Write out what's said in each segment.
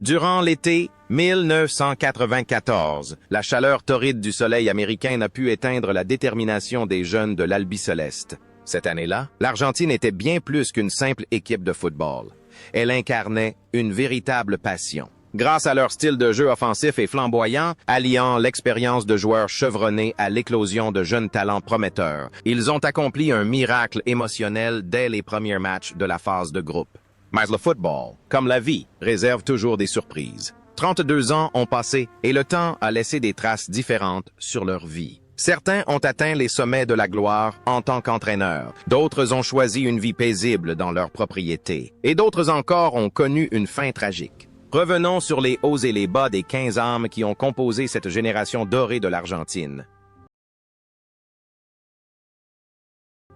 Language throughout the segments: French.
Durant l'été 1994, la chaleur torride du soleil américain n'a pu éteindre la détermination des jeunes de l'Albiceleste. Cette année-là, l'Argentine était bien plus qu'une simple équipe de football. Elle incarnait une véritable passion. Grâce à leur style de jeu offensif et flamboyant, alliant l'expérience de joueurs chevronnés à l'éclosion de jeunes talents prometteurs, ils ont accompli un miracle émotionnel dès les premiers matchs de la phase de groupe. Mais le football, comme la vie, réserve toujours des surprises. 32 ans ont passé et le temps a laissé des traces différentes sur leur vie. Certains ont atteint les sommets de la gloire en tant qu'entraîneurs, d'autres ont choisi une vie paisible dans leur propriété, et d'autres encore ont connu une fin tragique. Revenons sur les hauts et les bas des 15 âmes qui ont composé cette génération dorée de l'Argentine.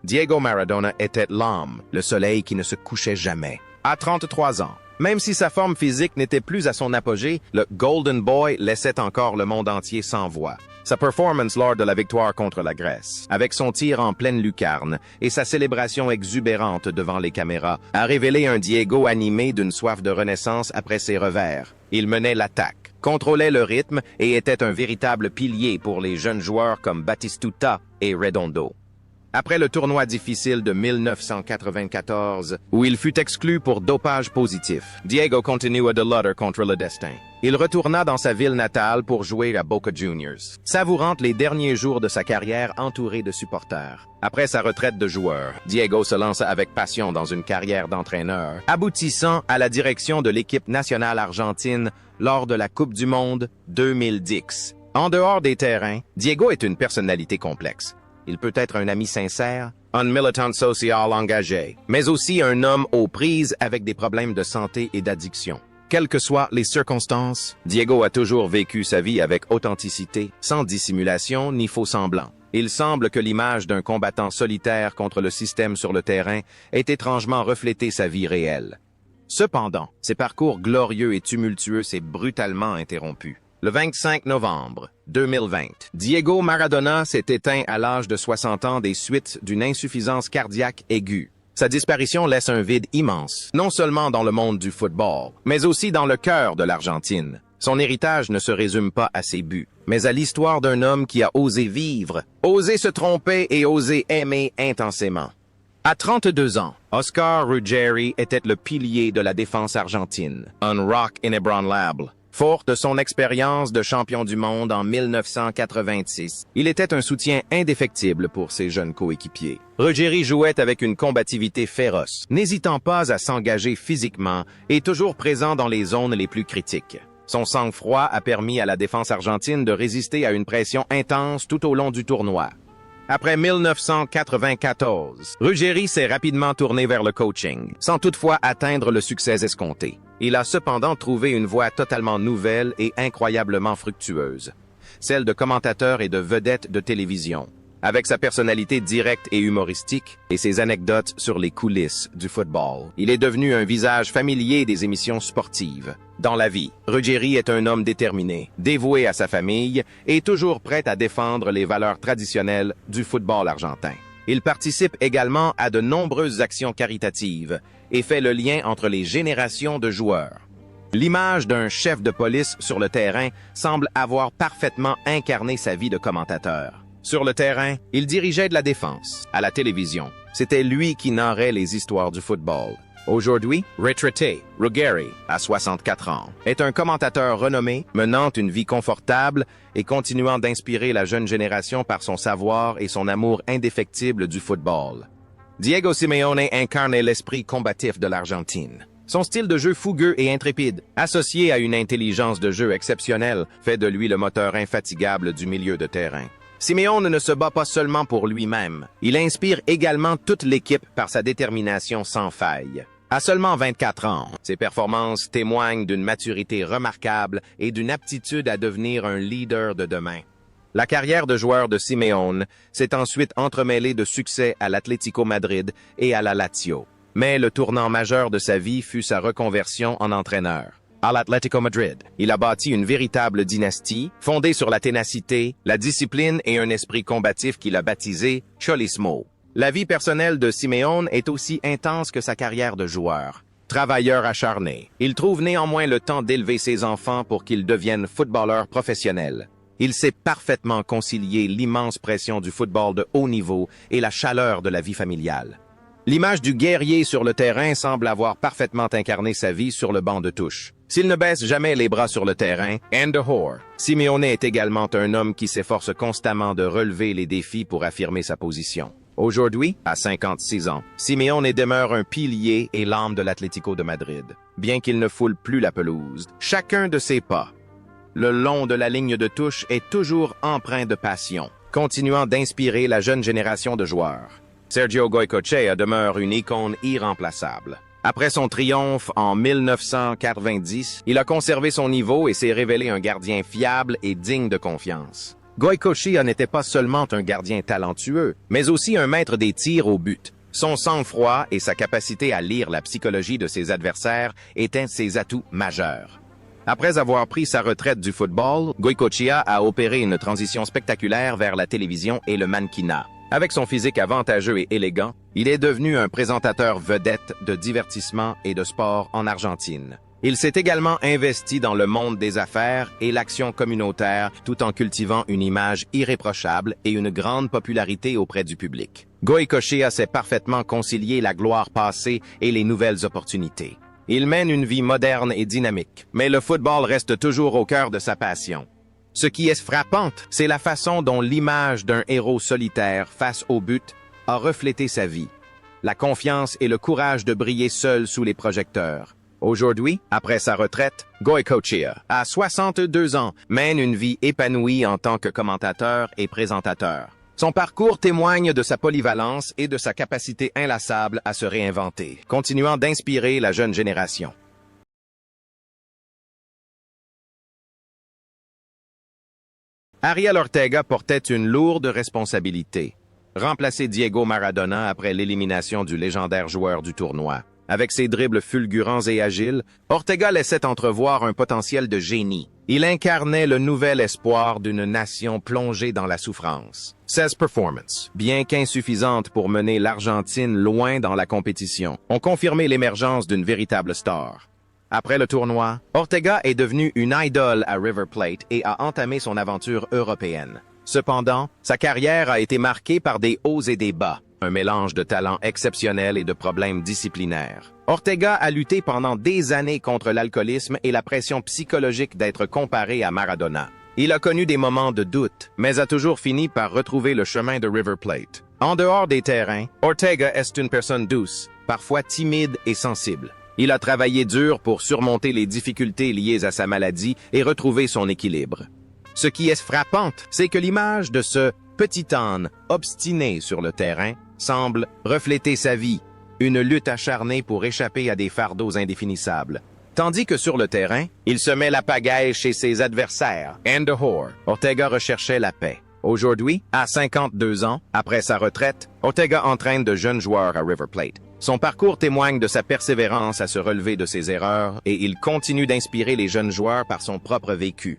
Diego Maradona était l'âme, le soleil qui ne se couchait jamais. À 33 ans, même si sa forme physique n'était plus à son apogée, le Golden Boy laissait encore le monde entier sans voix. Sa performance lors de la victoire contre la Grèce, avec son tir en pleine lucarne et sa célébration exubérante devant les caméras, a révélé un Diego animé d'une soif de renaissance après ses revers. Il menait l'attaque, contrôlait le rythme et était un véritable pilier pour les jeunes joueurs comme Batistuta et Redondo. Après le tournoi difficile de 1994, où il fut exclu pour dopage positif, Diego continua de lutter contre le destin. Il retourna dans sa ville natale pour jouer à Boca Juniors, savourant les derniers jours de sa carrière entouré de supporters. Après sa retraite de joueur, Diego se lança avec passion dans une carrière d'entraîneur, aboutissant à la direction de l'équipe nationale argentine lors de la Coupe du Monde 2010. En dehors des terrains, Diego est une personnalité complexe. Il peut être un ami sincère, un militant social engagé, mais aussi un homme aux prises avec des problèmes de santé et d'addiction. Quelles que soient les circonstances, Diego a toujours vécu sa vie avec authenticité, sans dissimulation ni faux-semblant. Il semble que l'image d'un combattant solitaire contre le système sur le terrain ait étrangement reflété sa vie réelle. Cependant, ses parcours glorieux et tumultueux s'est brutalement interrompu. Le 25 novembre 2020, Diego Maradona s'est éteint à l'âge de 60 ans des suites d'une insuffisance cardiaque aiguë. Sa disparition laisse un vide immense, non seulement dans le monde du football, mais aussi dans le cœur de l'Argentine. Son héritage ne se résume pas à ses buts, mais à l'histoire d'un homme qui a osé vivre, osé se tromper et osé aimer intensément. À 32 ans, Oscar Ruggeri était le pilier de la défense argentine, un rock inébranlable. Fort de son expérience de champion du monde en 1986, il était un soutien indéfectible pour ses jeunes coéquipiers. Ruggeri jouait avec une combativité féroce, n'hésitant pas à s'engager physiquement et toujours présent dans les zones les plus critiques. Son sang-froid a permis à la défense argentine de résister à une pression intense tout au long du tournoi. Après 1994, Ruggeri s'est rapidement tourné vers le coaching, sans toutefois atteindre le succès escompté. Il a cependant trouvé une voie totalement nouvelle et incroyablement fructueuse, celle de commentateur et de vedette de télévision. Avec sa personnalité directe et humoristique et ses anecdotes sur les coulisses du football, il est devenu un visage familier des émissions sportives. Dans la vie, Ruggeri est un homme déterminé, dévoué à sa famille et toujours prêt à défendre les valeurs traditionnelles du football argentin. Il participe également à de nombreuses actions caritatives et fait le lien entre les générations de joueurs. L'image d'un chef de police sur le terrain semble avoir parfaitement incarné sa vie de commentateur. Sur le terrain, il dirigeait de la défense. À la télévision, c'était lui qui narrait les histoires du football. Aujourd'hui, retraité, Ruggeri, à 64 ans, est un commentateur renommé, menant une vie confortable et continuant d'inspirer la jeune génération par son savoir et son amour indéfectible du football. Diego Simeone incarne l'esprit combatif de l'Argentine. Son style de jeu fougueux et intrépide, associé à une intelligence de jeu exceptionnelle, fait de lui le moteur infatigable du milieu de terrain. Simeone ne se bat pas seulement pour lui-même, il inspire également toute l'équipe par sa détermination sans faille. À seulement 24 ans, ses performances témoignent d'une maturité remarquable et d'une aptitude à devenir un leader de demain. La carrière de joueur de Simeone s'est ensuite entremêlée de succès à l'Atlético Madrid et à la Lazio. Mais le tournant majeur de sa vie fut sa reconversion en entraîneur. À l'Atlético Madrid, il a bâti une véritable dynastie, fondée sur la ténacité, la discipline et un esprit combatif qu'il a baptisé Cholismo. La vie personnelle de Simeone est aussi intense que sa carrière de joueur. Travailleur acharné, il trouve néanmoins le temps d'élever ses enfants pour qu'ils deviennent footballeurs professionnels. Il sait parfaitement concilier l'immense pression du football de haut niveau et la chaleur de la vie familiale. L'image du guerrier sur le terrain semble avoir parfaitement incarné sa vie sur le banc de touche. S'il ne baisse jamais les bras sur le terrain, and a whore, Simeone est également un homme qui s'efforce constamment de relever les défis pour affirmer sa position. Aujourd'hui, à 56 ans, Simeone demeure un pilier et l'âme de l'Atlético de Madrid. Bien qu'il ne foule plus la pelouse, chacun de ses pas, le long de la ligne de touche, est toujours empreint de passion, continuant d'inspirer la jeune génération de joueurs. Sergio Goycochea demeure une icône irremplaçable. Après son triomphe en 1990, il a conservé son niveau et s'est révélé un gardien fiable et digne de confiance. Goycochea n'était pas seulement un gardien talentueux, mais aussi un maître des tirs au but. Son sang-froid et sa capacité à lire la psychologie de ses adversaires étaient ses atouts majeurs. Après avoir pris sa retraite du football, Goycochea a opéré une transition spectaculaire vers la télévision et le mannequinat. Avec son physique avantageux et élégant, il est devenu un présentateur vedette de divertissement et de sport en Argentine. Il s'est également investi dans le monde des affaires et l'action communautaire tout en cultivant une image irréprochable et une grande popularité auprès du public. Goycochea sait parfaitement concilier la gloire passée et les nouvelles opportunités. Il mène une vie moderne et dynamique, mais le football reste toujours au cœur de sa passion. Ce qui est frappant, c'est la façon dont l'image d'un héros solitaire face au but a reflété sa vie. La confiance et le courage de briller seul sous les projecteurs. Aujourd'hui, après sa retraite, Goycochea, à 62 ans, mène une vie épanouie en tant que commentateur et présentateur. Son parcours témoigne de sa polyvalence et de sa capacité inlassable à se réinventer, continuant d'inspirer la jeune génération. Ariel Ortega portait une lourde responsabilité. Remplacer Diego Maradona après l'élimination du légendaire joueur du tournoi. Avec ses dribbles fulgurants et agiles, Ortega laissait entrevoir un potentiel de génie. Il incarnait le nouvel espoir d'une nation plongée dans la souffrance. 16 performances, bien qu'insuffisantes pour mener l'Argentine loin dans la compétition, ont confirmé l'émergence d'une véritable star. Après le tournoi, Ortega est devenu une idole à River Plate et a entamé son aventure européenne. Cependant, sa carrière a été marquée par des hauts et des bas, un mélange de talents exceptionnels et de problèmes disciplinaires. Ortega a lutté pendant des années contre l'alcoolisme et la pression psychologique d'être comparé à Maradona. Il a connu des moments de doute, mais a toujours fini par retrouver le chemin de River Plate. En dehors des terrains, Ortega est une personne douce, parfois timide et sensible. Il a travaillé dur pour surmonter les difficultés liées à sa maladie et retrouver son équilibre. Ce qui est frappant, c'est que l'image de ce petit âne obstiné sur le terrain semble refléter sa vie, une lutte acharnée pour échapper à des fardeaux indéfinissables. Tandis que sur le terrain, il se met la pagaille chez ses adversaires. And a whore. Ortega recherchait la paix. Aujourd'hui, à 52 ans, après sa retraite, Ortega entraîne de jeunes joueurs à River Plate. Son parcours témoigne de sa persévérance à se relever de ses erreurs et il continue d'inspirer les jeunes joueurs par son propre vécu.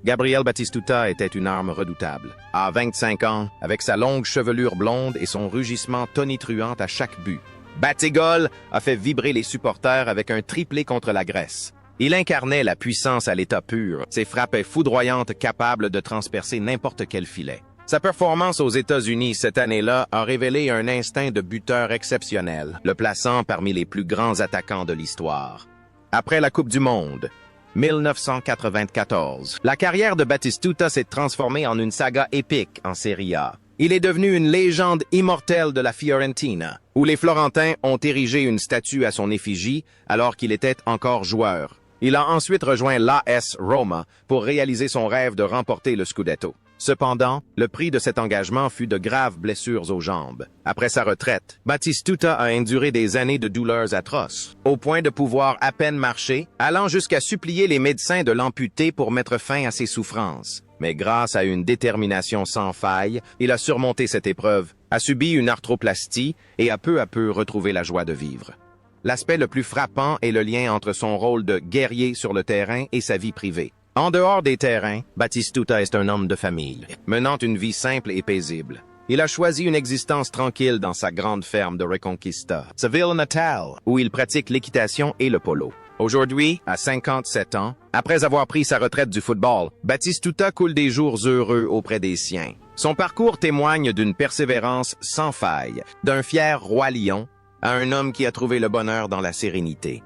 Gabriel Batistuta était une arme redoutable. À 25 ans, avec sa longue chevelure blonde et son rugissement tonitruant à chaque but, Batigol a fait vibrer les supporters avec un triplé contre la Grèce. Il incarnait la puissance à l'état pur, ses frappes foudroyantes capables de transpercer n'importe quel filet. Sa performance aux États-Unis cette année-là a révélé un instinct de buteur exceptionnel, le plaçant parmi les plus grands attaquants de l'histoire. Après la Coupe du Monde, 1994, la carrière de Batistuta s'est transformée en une saga épique en Serie A. Il est devenu une légende immortelle de la Fiorentina, où les Florentins ont érigé une statue à son effigie alors qu'il était encore joueur. Il a ensuite rejoint l'AS Roma pour réaliser son rêve de remporter le Scudetto. Cependant, le prix de cet engagement fut de graves blessures aux jambes. Après sa retraite, Batistuta a enduré des années de douleurs atroces, au point de pouvoir à peine marcher, allant jusqu'à supplier les médecins de l'amputer pour mettre fin à ses souffrances. Mais grâce à une détermination sans faille, il a surmonté cette épreuve, a subi une arthroplastie et a peu à peu retrouvé la joie de vivre. L'aspect le plus frappant est le lien entre son rôle de guerrier sur le terrain et sa vie privée. En dehors des terrains, Batistuta est un homme de famille, menant une vie simple et paisible. Il a choisi une existence tranquille dans sa grande ferme de Reconquista, sa ville natale, où il pratique l'équitation et le polo. Aujourd'hui, à 57 ans, après avoir pris sa retraite du football, Batistuta coule des jours heureux auprès des siens. Son parcours témoigne d'une persévérance sans faille, d'un fier roi lion à un homme qui a trouvé le bonheur dans la sérénité.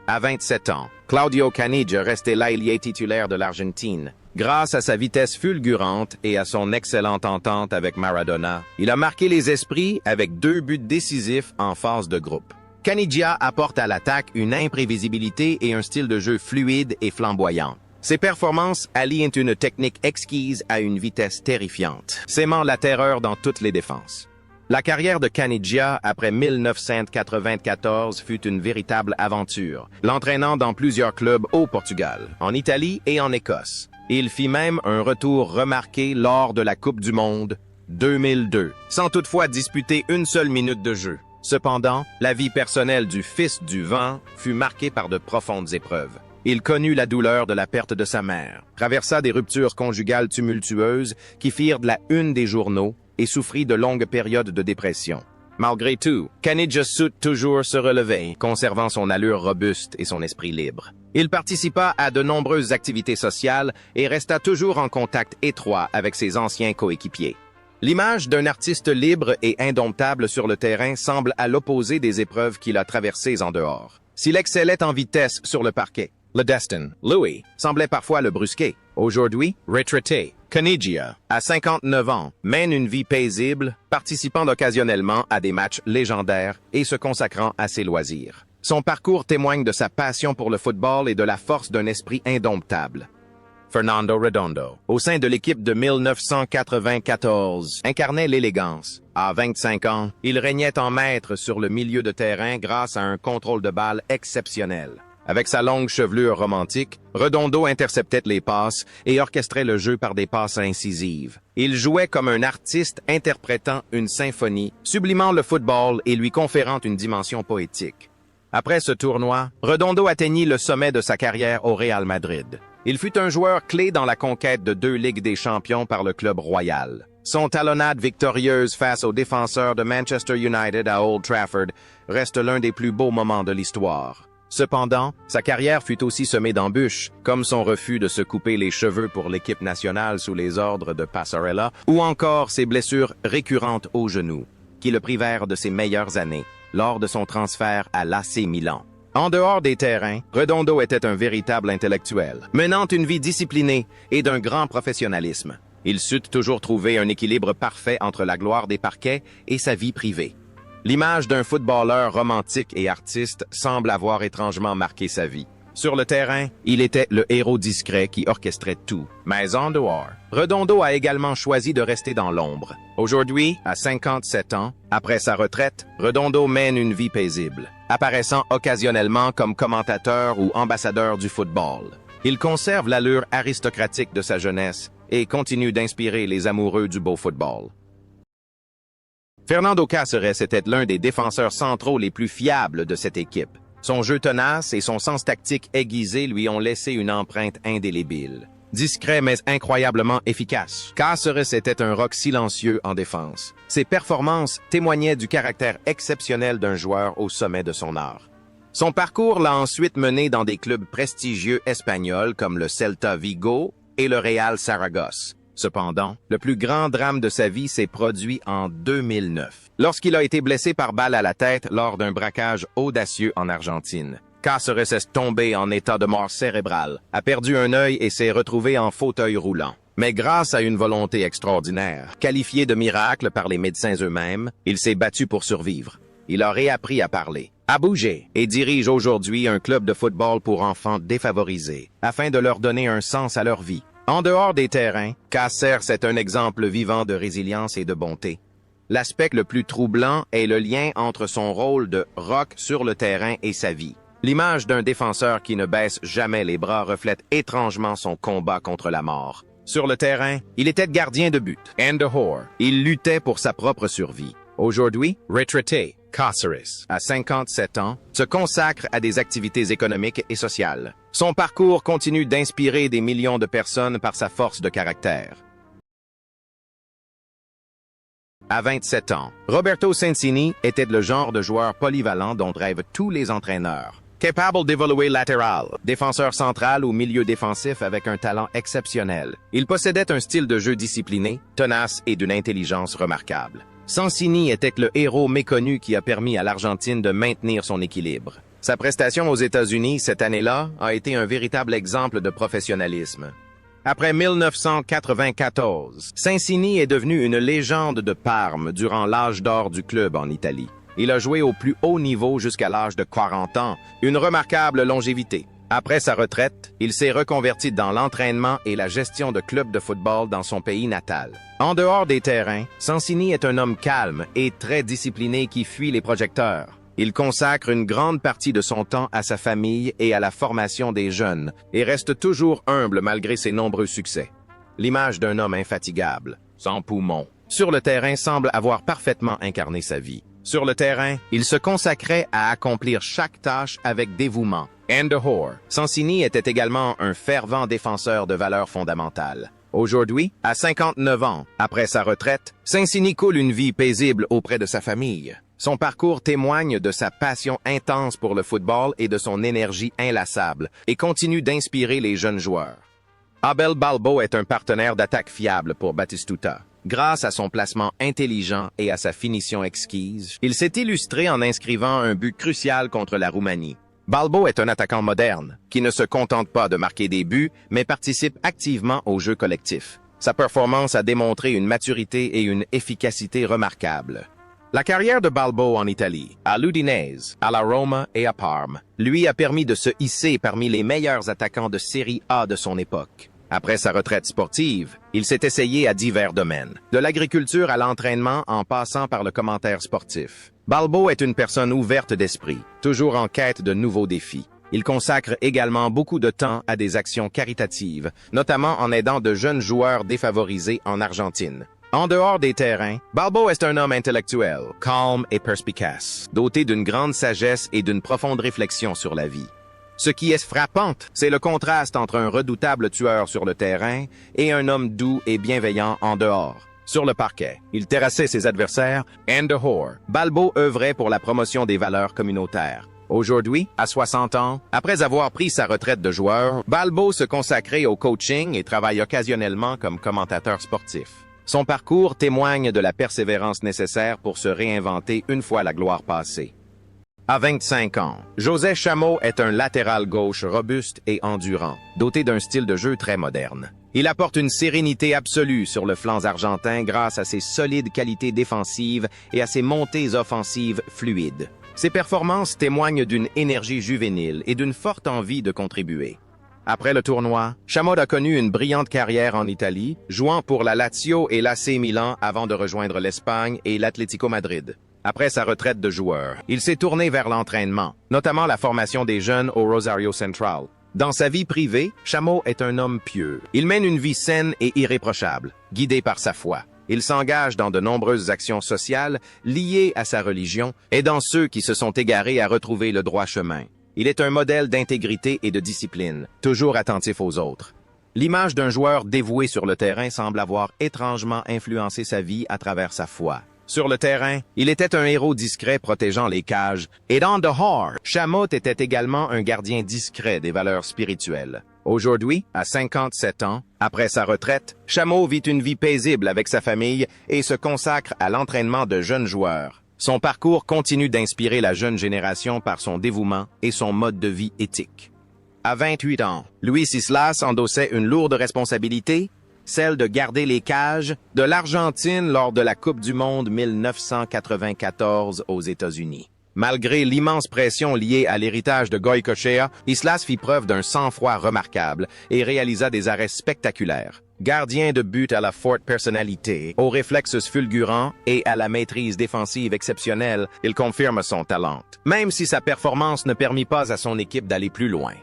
À 27 ans, Claudio Caniggia restait l'ailier titulaire de l'Argentine. Grâce à sa vitesse fulgurante et à son excellente entente avec Maradona, il a marqué les esprits avec 2 buts décisifs en phase de groupe. Caniggia apporte à l'attaque une imprévisibilité et un style de jeu fluide et flamboyant. Ses performances allient une technique exquise à une vitesse terrifiante, sémant la terreur dans toutes les défenses. La carrière de Caniggia après 1994 fut une véritable aventure, l'entraînant dans plusieurs clubs au Portugal, en Italie et en Écosse. Il fit même un retour remarqué lors de la Coupe du Monde 2002, sans toutefois disputer une seule minute de jeu. Cependant, la vie personnelle du fils du vent fut marquée par de profondes épreuves. Il connut la douleur de la perte de sa mère, traversa des ruptures conjugales tumultueuses qui firent de la une des journaux et souffrit de longues périodes de dépression. Malgré tout, Caniggia sut toujours se relever, conservant son allure robuste et son esprit libre. Il participa à de nombreuses activités sociales et resta toujours en contact étroit avec ses anciens coéquipiers. L'image d'un artiste libre et indomptable sur le terrain semble à l'opposé des épreuves qu'il a traversées en dehors. S'il excellait en vitesse sur le parquet, le Destin, Louis, semblait parfois le brusquer. Aujourd'hui, retraité, Caniggia, à 59 ans, mène une vie paisible, participant occasionnellement à des matchs légendaires et se consacrant à ses loisirs. Son parcours témoigne de sa passion pour le football et de la force d'un esprit indomptable. Fernando Redondo, au sein de l'équipe de 1994, incarnait l'élégance. À 25 ans, il régnait en maître sur le milieu de terrain grâce à un contrôle de balle exceptionnel. Avec sa longue chevelure romantique, Redondo interceptait les passes et orchestrait le jeu par des passes incisives. Il jouait comme un artiste interprétant une symphonie, sublimant le football et lui conférant une dimension poétique. Après ce tournoi, Redondo atteignit le sommet de sa carrière au Real Madrid. Il fut un joueur clé dans la conquête de 2 Ligues des Champions par le club royal. Son talonnade victorieuse face aux défenseurs de Manchester United à Old Trafford reste l'un des plus beaux moments de l'histoire. Cependant, sa carrière fut aussi semée d'embûches, comme son refus de se couper les cheveux pour l'équipe nationale sous les ordres de Passarella, ou encore ses blessures récurrentes au genou, qui le privèrent de ses meilleures années lors de son transfert à l'AC Milan. En dehors des terrains, Redondo était un véritable intellectuel, menant une vie disciplinée et d'un grand professionnalisme. Il sut toujours trouver un équilibre parfait entre la gloire des parquets et sa vie privée. L'image d'un footballeur romantique et artiste semble avoir étrangement marqué sa vie. Sur le terrain, il était le héros discret qui orchestrait tout. Mais en dehors, Redondo a également choisi de rester dans l'ombre. Aujourd'hui, à 57 ans, après sa retraite, Redondo mène une vie paisible, apparaissant occasionnellement comme commentateur ou ambassadeur du football. Il conserve l'allure aristocratique de sa jeunesse et continue d'inspirer les amoureux du beau football. Fernando Cáceres était l'un des défenseurs centraux les plus fiables de cette équipe. Son jeu tenace et son sens tactique aiguisé lui ont laissé une empreinte indélébile. Discret mais incroyablement efficace, Cáceres était un roc silencieux en défense. Ses performances témoignaient du caractère exceptionnel d'un joueur au sommet de son art. Son parcours l'a ensuite mené dans des clubs prestigieux espagnols comme le Celta Vigo et le Real Saragosse. Cependant, le plus grand drame de sa vie s'est produit en 2009, lorsqu'il a été blessé par balle à la tête lors d'un braquage audacieux en Argentine. Cáceres est tombé en état de mort cérébrale, a perdu un œil et s'est retrouvé en fauteuil roulant. Mais grâce à une volonté extraordinaire, qualifiée de miracle par les médecins eux-mêmes, il s'est battu pour survivre. Il a réappris à parler, à bouger et dirige aujourd'hui un club de football pour enfants défavorisés, afin de leur donner un sens à leur vie. En dehors des terrains, Cáceres est un exemple vivant de résilience et de bonté. L'aspect le plus troublant est le lien entre son rôle de roc sur le terrain et sa vie. L'image d'un défenseur qui ne baisse jamais les bras reflète étrangement son combat contre la mort. Sur le terrain, il était gardien de but, and a whore. Il luttait pour sa propre survie. Aujourd'hui, retraité, Cáceres, à 57 ans, se consacre à des activités économiques et sociales. Son parcours continue d'inspirer des millions de personnes par sa force de caractère. À 27 ans, Roberto Sensini était le genre de joueur polyvalent dont rêvent tous les entraîneurs. Capable d'évoluer latéral, défenseur central ou milieu défensif avec un talent exceptionnel. Il possédait un style de jeu discipliné, tenace et d'une intelligence remarquable. Sensini était le héros méconnu qui a permis à l'Argentine de maintenir son équilibre. Sa prestation aux États-Unis cette année-là a été un véritable exemple de professionnalisme. Après 1994, Sensini est devenu une légende de Parme durant l'âge d'or du club en Italie. Il a joué au plus haut niveau jusqu'à l'âge de 40 ans, une remarquable longévité. Après sa retraite, il s'est reconverti dans l'entraînement et la gestion de clubs de football dans son pays natal. En dehors des terrains, Sensini est un homme calme et très discipliné qui fuit les projecteurs. Il consacre une grande partie de son temps à sa famille et à la formation des jeunes, et reste toujours humble malgré ses nombreux succès. L'image d'un homme infatigable, sans poumons, sur le terrain semble avoir parfaitement incarné sa vie. Sur le terrain, il se consacrait à accomplir chaque tâche avec dévouement. And the whore. Sensini était également un fervent défenseur de valeurs fondamentales. Aujourd'hui, à 59 ans, après sa retraite, Sensini coule une vie paisible auprès de sa famille. Son parcours témoigne de sa passion intense pour le football et de son énergie inlassable, et continue d'inspirer les jeunes joueurs. Abel Balbo est un partenaire d'attaque fiable pour Batistuta. Grâce à son placement intelligent et à sa finition exquise, il s'est illustré en inscrivant un but crucial contre la Roumanie. Balbo est un attaquant moderne, qui ne se contente pas de marquer des buts, mais participe activement au jeu collectif. Sa performance a démontré une maturité et une efficacité remarquables. La carrière de Balbo en Italie, à l'Udinese, à la Roma et à Parme, lui a permis de se hisser parmi les meilleurs attaquants de Série A de son époque. Après sa retraite sportive, il s'est essayé à divers domaines, de l'agriculture à l'entraînement en passant par le commentaire sportif. Balbo est une personne ouverte d'esprit, toujours en quête de nouveaux défis. Il consacre également beaucoup de temps à des actions caritatives, notamment en aidant de jeunes joueurs défavorisés en Argentine. En dehors des terrains, Balbo est un homme intellectuel, calme et perspicace, doté d'une grande sagesse et d'une profonde réflexion sur la vie. Ce qui est frappant, c'est le contraste entre un redoutable tueur sur le terrain et un homme doux et bienveillant en dehors. Sur le parquet, il terrassait ses adversaires, and the whore. Balbo œuvrait pour la promotion des valeurs communautaires. Aujourd'hui, à 60 ans, après avoir pris sa retraite de joueur, Balbo se consacrait au coaching et travaille occasionnellement comme commentateur sportif. Son parcours témoigne de la persévérance nécessaire pour se réinventer une fois la gloire passée. À 25 ans, José Chamot est un latéral gauche robuste et endurant, doté d'un style de jeu très moderne. Il apporte une sérénité absolue sur le flanc argentin grâce à ses solides qualités défensives et à ses montées offensives fluides. Ses performances témoignent d'une énergie juvénile et d'une forte envie de contribuer. Après le tournoi, Chamot a connu une brillante carrière en Italie, jouant pour la Lazio et l'AC Milan avant de rejoindre l'Espagne et l'Atlético Madrid. Après sa retraite de joueur, il s'est tourné vers l'entraînement, notamment la formation des jeunes au Rosario Central. Dans sa vie privée, Chamot est un homme pieux. Il mène une vie saine et irréprochable, guidé par sa foi. Il s'engage dans de nombreuses actions sociales liées à sa religion, aidant ceux qui se sont égarés à retrouver le droit chemin. Il est un modèle d'intégrité et de discipline, toujours attentif aux autres. L'image d'un joueur dévoué sur le terrain semble avoir étrangement influencé sa vie à travers sa foi. Sur le terrain, il était un héros discret protégeant les cages, et dans The Whore, Chamot était également un gardien discret des valeurs spirituelles. Aujourd'hui, à 57 ans, après sa retraite, Chamot vit une vie paisible avec sa famille et se consacre à l'entraînement de jeunes joueurs. Son parcours continue d'inspirer la jeune génération par son dévouement et son mode de vie éthique. À 28 ans, Luis Islas endossait une lourde responsabilité, celle de garder les cages de l'Argentine lors de la Coupe du Monde 1994 aux États-Unis. Malgré l'immense pression liée à l'héritage de Goycochea, Islas fit preuve d'un sang-froid remarquable et réalisa des arrêts spectaculaires. Gardien de but à la forte personnalité, aux réflexes fulgurants et à la maîtrise défensive exceptionnelle, il confirme son talent, même si sa performance ne permit pas à son équipe d'aller plus loin.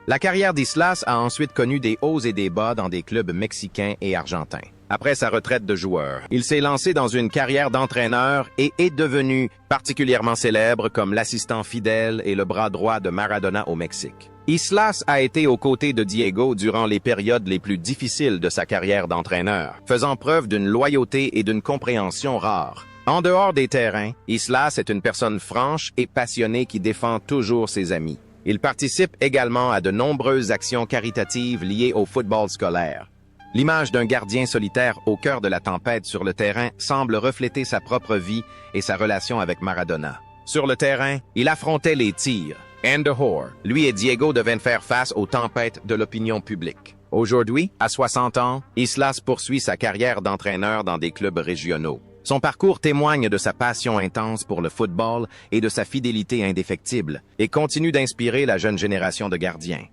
La carrière d'Islas a ensuite connu des hauts et des bas dans des clubs mexicains et argentins. Après sa retraite de joueur, il s'est lancé dans une carrière d'entraîneur et est devenu particulièrement célèbre comme l'assistant fidèle et le bras droit de Maradona au Mexique. Islas a été aux côtés de Diego durant les périodes les plus difficiles de sa carrière d'entraîneur, faisant preuve d'une loyauté et d'une compréhension rares. En dehors des terrains, Islas est une personne franche et passionnée qui défend toujours ses amis. Il participe également à de nombreuses actions caritatives liées au football scolaire. L'image d'un gardien solitaire au cœur de la tempête sur le terrain semble refléter sa propre vie et sa relation avec Maradona. Sur le terrain, il affrontait les tirs. Andahor, lui et Diego devaient faire face aux tempêtes de l'opinion publique. Aujourd'hui, à 60 ans, Islas poursuit sa carrière d'entraîneur dans des clubs régionaux. Son parcours témoigne de sa passion intense pour le football et de sa fidélité indéfectible, et continue d'inspirer la jeune génération de gardiens.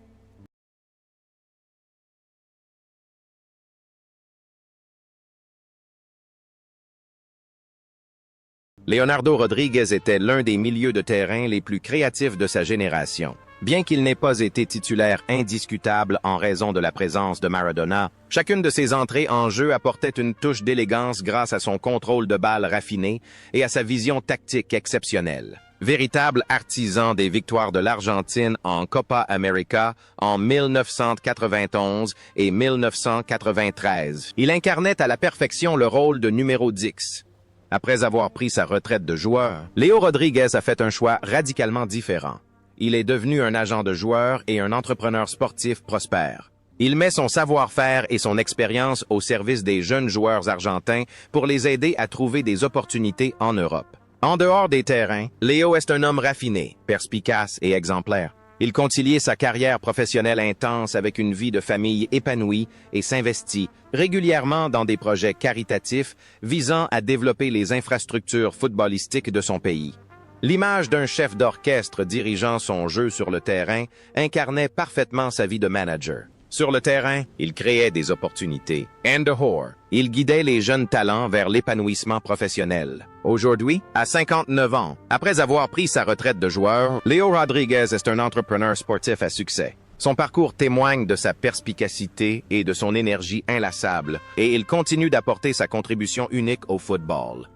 Leonardo Rodríguez était l'un des milieux de terrain les plus créatifs de sa génération. Bien qu'il n'ait pas été titulaire indiscutable en raison de la présence de Maradona, chacune de ses entrées en jeu apportait une touche d'élégance grâce à son contrôle de balle raffiné et à sa vision tactique exceptionnelle. Véritable artisan des victoires de l'Argentine en Copa América en 1991 et 1993, il incarnait à la perfection le rôle de numéro 10. Après avoir pris sa retraite de joueur, Léo Rodríguez a fait un choix radicalement différent. Il est devenu un agent de joueurs et un entrepreneur sportif prospère. Il met son savoir-faire et son expérience au service des jeunes joueurs argentins pour les aider à trouver des opportunités en Europe. En dehors des terrains, Léo est un homme raffiné, perspicace et exemplaire. Il concilie sa carrière professionnelle intense avec une vie de famille épanouie et s'investit régulièrement dans des projets caritatifs visant à développer les infrastructures footballistiques de son pays. L'image d'un chef d'orchestre dirigeant son jeu sur le terrain incarnait parfaitement sa vie de manager. Sur le terrain, il créait des opportunités. Andahor, il guidait les jeunes talents vers l'épanouissement professionnel. Aujourd'hui, à 59 ans, après avoir pris sa retraite de joueur, Léo Rodríguez est un entrepreneur sportif à succès. Son parcours témoigne de sa perspicacité et de son énergie inlassable, et il continue d'apporter sa contribution unique au football.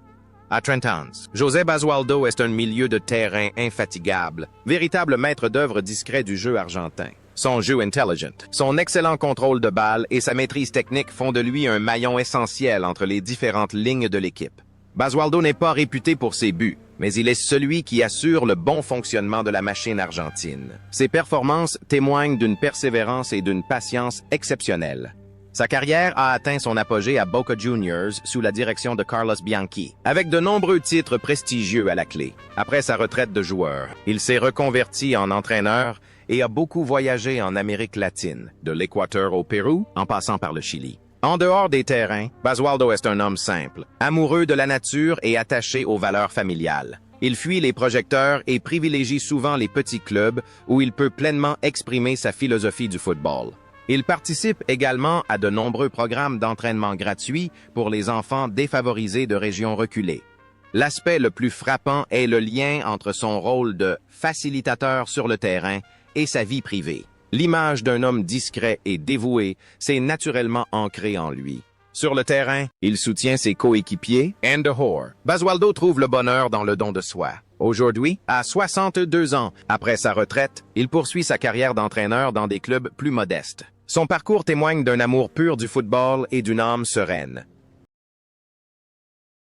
À 30 ans, José Basualdo est un milieu de terrain infatigable, véritable maître d'œuvre discret du jeu argentin. Son jeu intelligent, son excellent contrôle de balle et sa maîtrise technique font de lui un maillon essentiel entre les différentes lignes de l'équipe. Basualdo n'est pas réputé pour ses buts, mais il est celui qui assure le bon fonctionnement de la machine argentine. Ses performances témoignent d'une persévérance et d'une patience exceptionnelles. Sa carrière a atteint son apogée à Boca Juniors sous la direction de Carlos Bianchi, avec de nombreux titres prestigieux à la clé. Après sa retraite de joueur, il s'est reconverti en entraîneur et a beaucoup voyagé en Amérique latine, de l'Équateur au Pérou, en passant par le Chili. En dehors des terrains, Basualdo est un homme simple, amoureux de la nature et attaché aux valeurs familiales. Il fuit les projecteurs et privilégie souvent les petits clubs où il peut pleinement exprimer sa philosophie du football. Il participe également à de nombreux programmes d'entraînement gratuits pour les enfants défavorisés de régions reculées. L'aspect le plus frappant est le lien entre son rôle de facilitateur sur le terrain et sa vie privée. L'image d'un homme discret et dévoué s'est naturellement ancrée en lui. Sur le terrain, il soutient ses coéquipiers. Andahor. Basualdo trouve le bonheur dans le don de soi. Aujourd'hui, à 62 ans, après sa retraite, il poursuit sa carrière d'entraîneur dans des clubs plus modestes. Son parcours témoigne d'un amour pur du football et d'une âme sereine.